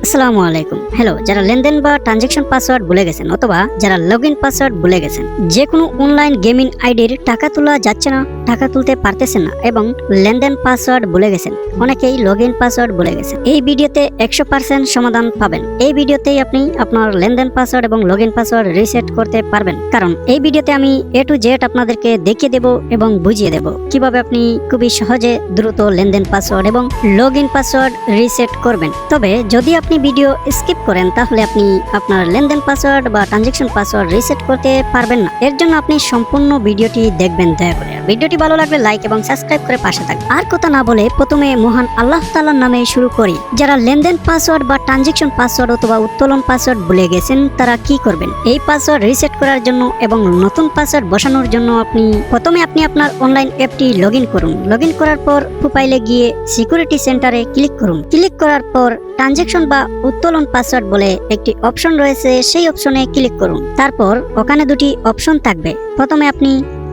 আসসালামু আলাইকুম। হ্যালো, যারা লেনদেন বা ট্রানজ্যাকশন পাসওয়ার্ড ভুলে গেছেন অথবা যারা লগইন পাসওয়ার্ড ভুলে গেছেন, যে কোনো অনলাইন গেমিং আইডির টাকা তোলা যাচ্ছে না, টাকা তুলতে পারতেছেন না এবং লেনদেন পাসওয়ার্ড ভুলে গেছেন, অনেকেই লগইন পাসওয়ার্ড ভুলে গেছেন। এই ভিডিওতে 100% সমাধান পাবেন। এই ভিডিওতেই আপনি আপনার লেনদেন পাসওয়ার্ড এবং লগইন পাসওয়ার্ড রিসেট করতে পারবেন, কারণ এই ভিডিওতে আমি A to Z আপনাদেরকে দেখিয়ে দেব এবং বুঝিয়ে দেব কিভাবে আপনি খুবই সহজে দ্রুত লেনদেন পাসওয়ার্ড এবং লগইন পাসওয়ার্ড রিসেট করবেন। তবে যদি আপনি ভিডিও স্কিপ করেন তাহলে আপনি আপনার লেনদেন পাসওয়ার্ড বা ট্রানজ্যাকশন পাসওয়ার্ড রিসেট করতে পারবেন না। এর জন্য আপনি সম্পূর্ণ ভিডিওটি দেখবেন দয়া করে। ভিডিওটি ভালো লাগলে লাইক এবং সাবস্ক্রাইব করে পাশে থাকবেন। আর কথা না বলে প্রথমে মহান আল্লাহ তাআলার নামে শুরু করি। যারা লেনদেন পাসওয়ার্ড বা ট্রানজ্যাকশন পাসওয়ার্ড অথবা উত্তোলন পাসওয়ার্ড ভুলে গেছেন তারা কি করবেন? এই পাসওয়ার্ড রিসেট করার জন্য এবং নতুন পাসওয়ার্ড বসানোর জন্য প্রথমে আপনি আপনার অনলাইন অ্যাপটি লগইন করুন। লগইন করার পর প্রোফাইলে গিয়ে সিকিউরিটি সেন্টারে ক্লিক করুন। ক্লিক করার পর ট্রানজ্যাকশন বা উত্তোলন পাসওয়ার্ড বলে একটি অপশন রয়েছে, সেই অপশনে ক্লিক করুন। তারপর ওখানে দুটি অপশন থাকবে। প্রথমে আপনি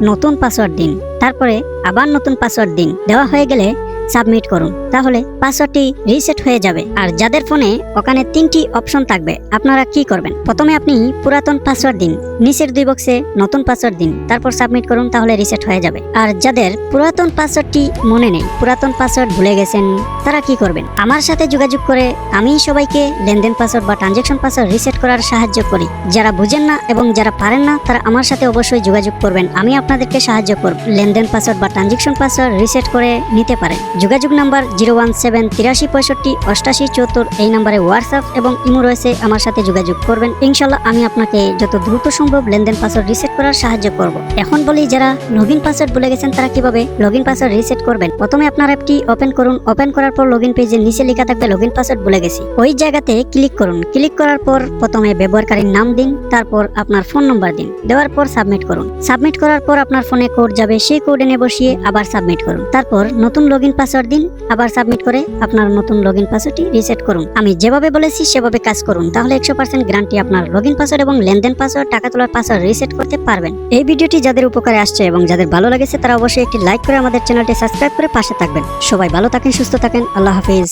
নতুন পাসওয়ার্ড দিন, তারপরে আবার নতুন পাসওয়ার্ড দিন। দেওয়া হয়ে গেলে সাবমিট করুন, তাহলে পাসওয়ার্ডটি রিসেট হয়ে যাবে। আর যাদের ফোনে ওখানে 3টি অপশন থাকবে, আপনারা কি করবেন? প্রথমে আপনি পুরাতন পাসওয়ার্ড দিন, নিচের 2 বক্সে নতুন পাসওয়ার্ড দিন, তারপর সাবমিট করুন, তাহলে রিসেট হয়ে যাবে। আর যাদের পুরাতন পাসওয়ার্ডটি মনে নেই, পুরাতন পাসওয়ার্ড ভুলে গেছেন, তারা কি করবেন? আমার সাথে যোগাযোগ করে আমি সবাইকে লেনদেন পাসওয়ার্ড বা ট্রানজ্যাকশন পাসওয়ার্ড রিসেট করার সাহায্য করি। যারা বুঝেন না এবং যারা পারেন না তারা আমার সাথে অবশ্যই যোগাযোগ করবেন, আমি আপনাদেরকে সাহায্য করব। লেনদেন পাসওয়ার্ড বা ট্রানজ্যাকশন পাসওয়ার্ড রিসেট করে নিতে পারেন। যোগাযোগ নাম্বার 01783658874। এই নাম্বারে হোয়াটসঅ্যাপ এবং ইমো রয়েছে, আমার সাথে যোগাযোগ করবেন। ইনশাআল্লাহ আমি আপনাকে যত দ্রুত সম্ভব লেনদেন পাসওয়ার্ড রিসেট করার সাহায্য করব। এখন বলি, যারা লগইন পাসওয়ার্ড ভুলে গেছেন তারা কিভাবে লগইন পাসওয়ার্ড রিসেট করবেন? প্রথমে আপনার অ্যাপটি ওপেন করুন। ওপেন করার পর লগইন পেজের নিচে লেখা থাকবে লগইন পাসওয়ার্ড ভুলে গেছি, ওই জায়গাতে ক্লিক করুন। ক্লিক করার পর প্রথমে ব্যবহারকারীর নাম দিন, তারপর আপনার ফোন নম্বর দিন। দেওয়ার পর সাবমিট করুন। সাবমিট করার পর আপনার ফোনে কোড যাবে, সেই কোড এনে বসিয়ে আবার সাবমিট করুন। তারপর নতুন লগইন পাসওয়ার্ড দিন, আবার সাবমিট করে আপনার নতুন লগইন পাসওয়ার্ডটি রিসেট করুন। আমি যেভাবে বলেছি সেভাবে কাজ করুন, তাহলে 100% গ্যারান্টি আপনার লগইন পাসওয়ার্ড এবং লেনদেন পাসওয়ার্ড, টাকা তোলার পাসওয়ার্ড রিসেট করতে পারবেন। এই ভিডিওটি যাদের উপকারে আসছে এবং যাদের ভালো লেগেছে তারা অবশ্যই একটি লাইক করে আমাদের চ্যানেলটি সাবস্ক্রাইব করে পাশে থাকবেন। সবাই ভালো থাকেন, সুস্থ থাকেন। আল্লাহ হাফেজ।